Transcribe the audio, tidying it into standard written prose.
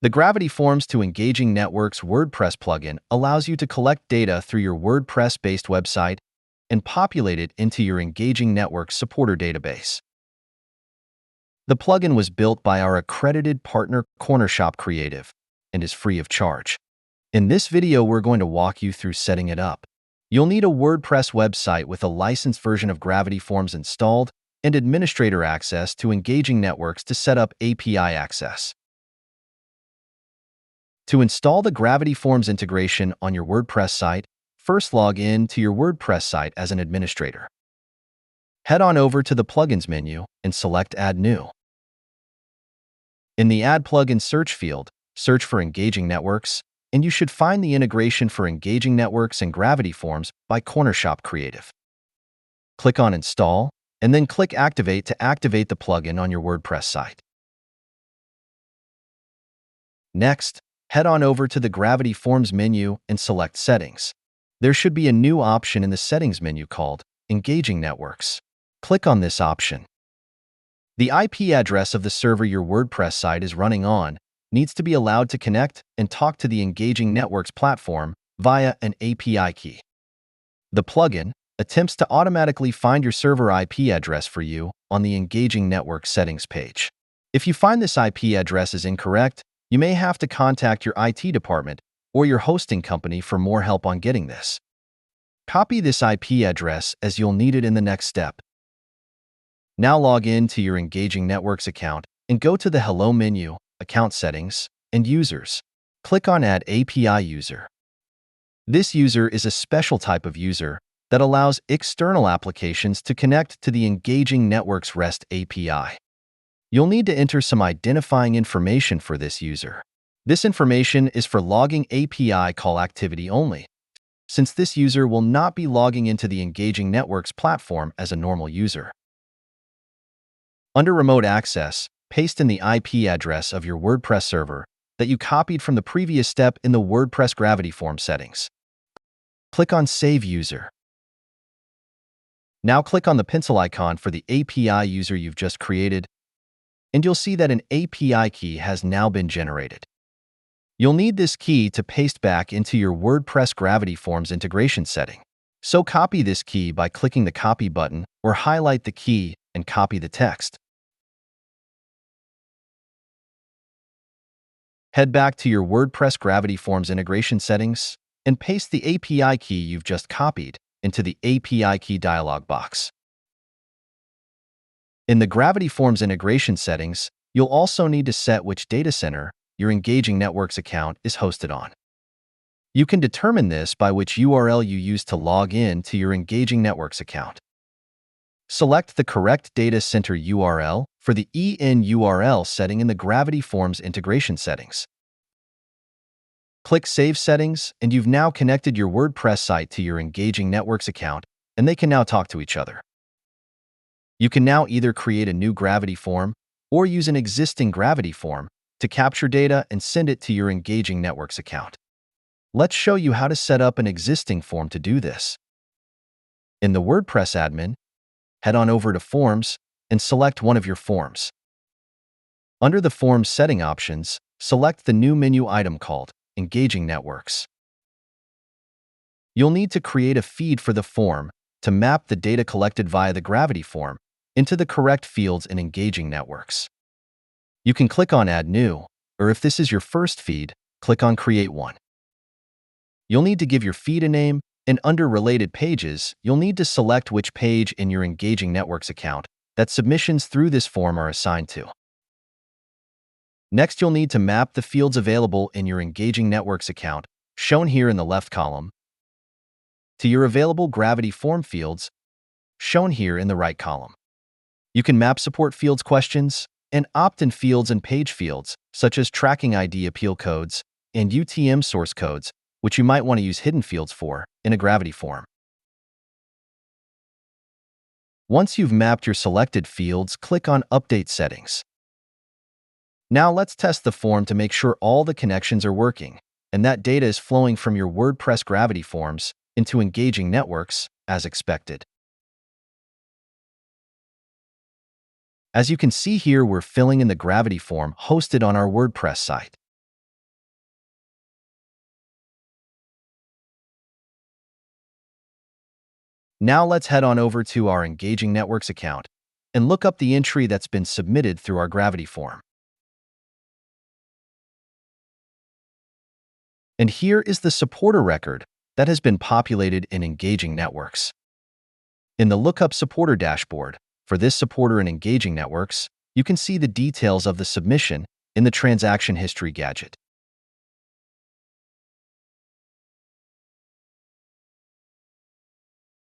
The Gravity Forms to Engaging Networks WordPress plugin allows you to collect data through your WordPress-based website and populate it into your Engaging Networks supporter database. The plugin was built by our accredited partner Cornershop Creative and is free of charge. In this video, we're going to walk you through setting it up. You'll need a WordPress website with a licensed version of Gravity Forms installed and administrator access to Engaging Networks to set up API access. To install the Gravity Forms integration on your WordPress site, first log in to your WordPress site as an administrator. Head on over to the Plugins menu and select Add New. In the Add Plugin search field, search for Engaging Networks, and you should find the integration for Engaging Networks and Gravity Forms by Cornershop Creative. Click on Install, and then click Activate to activate the plugin on your WordPress site. Next, head on over to the Gravity Forms menu and select Settings. There should be a new option in the Settings menu called Engaging Networks. Click on this option. The IP address of the server your WordPress site is running on needs to be allowed to connect and talk to the Engaging Networks platform via an API key. The plugin attempts to automatically find your server IP address for you on the Engaging Networks settings page. If you find this IP address is incorrect, you may have to contact your IT department or your hosting company for more help on getting this. Copy this IP address as you'll need it in the next step. Now log in to your Engaging Networks account and go to the Hello menu, Account Settings, and Users. Click on Add API User. This user is a special type of user that allows external applications to connect to the Engaging Networks REST API. You'll need to enter some identifying information for this user. This information is for logging API call activity only, since this user will not be logging into the Engaging Networks platform as a normal user. Under Remote Access, paste in the IP address of your WordPress server that you copied from the previous step in the WordPress Gravity Form settings. Click on Save User. Now click on the pencil icon for the API user you've just created, and you'll see that an API key has now been generated. You'll need this key to paste back into your WordPress Gravity Forms integration setting. So copy this key by clicking the Copy button or highlight the key and copy the text. Head back to your WordPress Gravity Forms integration settings and paste the API key you've just copied into the API key dialog box. In the Gravity Forms integration settings, you'll also need to set which data center your Engaging Networks account is hosted on. You can determine this by which URL you use to log in to your Engaging Networks account. Select the correct data center URL for the EN URL setting in the Gravity Forms integration settings. Click Save Settings, and you've now connected your WordPress site to your Engaging Networks account, and they can now talk to each other. You can now either create a new Gravity Form or use an existing Gravity Form to capture data and send it to your Engaging Networks account. Let's show you how to set up an existing form to do this. In the WordPress admin, head on over to Forms and select one of your forms. Under the Forms setting options, select the new menu item called Engaging Networks. You'll need to create a feed for the form to map the data collected via the Gravity Form into the correct fields in Engaging Networks. You can click on Add New, or if this is your first feed, click on Create One. You'll need to give your feed a name, and under Related Pages, you'll need to select which page in your Engaging Networks account that submissions through this form are assigned to. Next, you'll need to map the fields available in your Engaging Networks account, shown here in the left column, to your available Gravity Form fields, shown here in the right column. You can map support fields questions and opt-in fields and page fields, such as tracking ID appeal codes and UTM source codes, which you might want to use hidden fields for in a Gravity Form. Once you've mapped your selected fields, click on Update Settings. Now let's test the form to make sure all the connections are working and that data is flowing from your WordPress Gravity Forms into Engaging Networks as expected. As you can see here, we're filling in the Gravity Form hosted on our WordPress site. Now let's head on over to our Engaging Networks account and look up the entry that's been submitted through our Gravity form. And here is the supporter record that has been populated in Engaging Networks. In the Lookup Supporter dashboard, for this supporter in Engaging Networks, you can see the details of the submission in the Transaction History gadget.